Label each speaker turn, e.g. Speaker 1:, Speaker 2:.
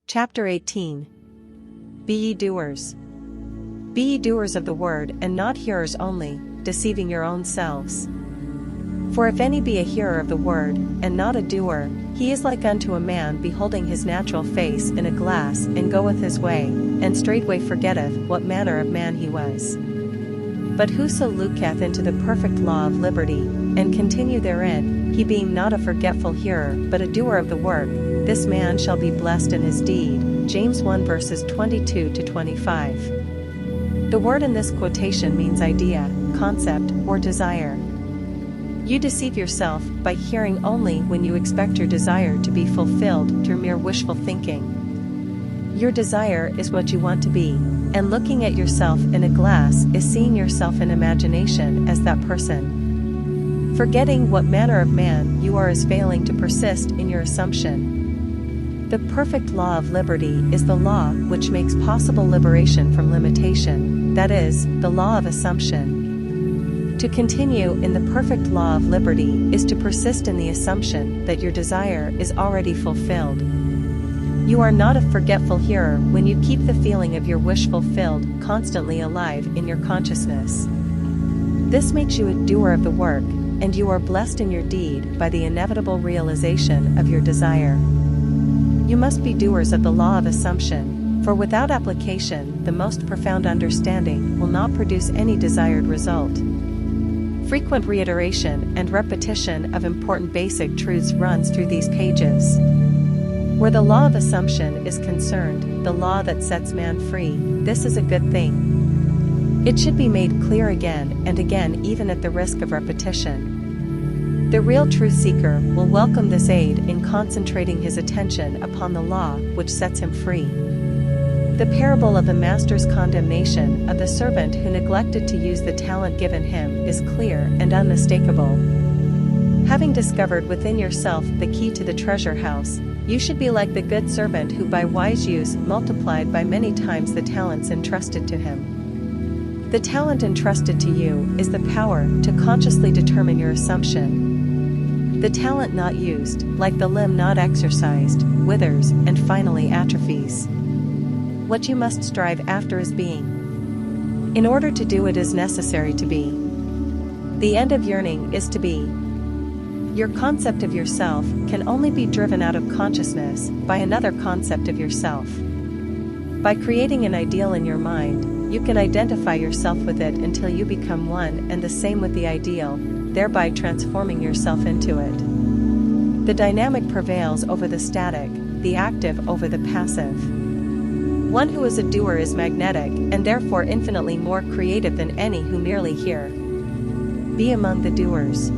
Speaker 1: Chapter 18. Be ye doers. Be ye doers of the word, and not hearers only, deceiving your own selves. For if any be a hearer of the word, and not a doer, he is like unto a man beholding his natural face in a glass, and goeth his way, and straightway forgetteth what manner of man he was. But whoso looketh into the perfect law of liberty, and continue therein, he being not a forgetful hearer but a doer of the work, this man shall be blessed in his deed. James 1 verses 22 to 25. The word in this quotation means idea, concept, or desire. You deceive yourself by hearing only when you expect your desire to be fulfilled through mere wishful thinking. Your desire is what you want to be, and looking at yourself in a glass is seeing yourself in imagination as that person. Forgetting what manner of man you are is failing to persist in your assumption. The perfect law of liberty is the law which makes possible liberation from limitation, that is, the law of assumption. To continue in the perfect law of liberty is to persist in the assumption that your desire is already fulfilled. You are not a forgetful hearer when you keep the feeling of your wish fulfilled constantly alive in your consciousness. This makes you a doer of the work, and you are blessed in your deed by the inevitable realization of your desire. You must be doers of the law of assumption, for without application, the most profound understanding will not produce any desired result. Frequent reiteration and repetition of important basic truths runs through these pages. Where the law of assumption is concerned, the law that sets man free, this is a good thing. It should be made clear again and again, even at the risk of repetition. The real truth seeker will welcome this aid in concentrating his attention upon the law which sets him free. The parable of the master's condemnation of the servant who neglected to use the talent given him is clear and unmistakable. Having discovered within yourself the key to the treasure house, you should be like the good servant who by wise use multiplied by many times the talents entrusted to him. The talent entrusted to you is the power to consciously determine your assumption. The talent not used, like the limb not exercised, withers and finally atrophies. What you must strive after is being. In order to do it is necessary to be. The end of yearning is to be. Your concept of yourself can only be driven out of consciousness by another concept of yourself. By creating an ideal in your mind, you can identify yourself with it until you become one and the same with the ideal, thereby transforming yourself into it. The dynamic prevails over the static, the active over the passive. One who is a doer is magnetic and therefore infinitely more creative than any who merely hear. Be among the doers.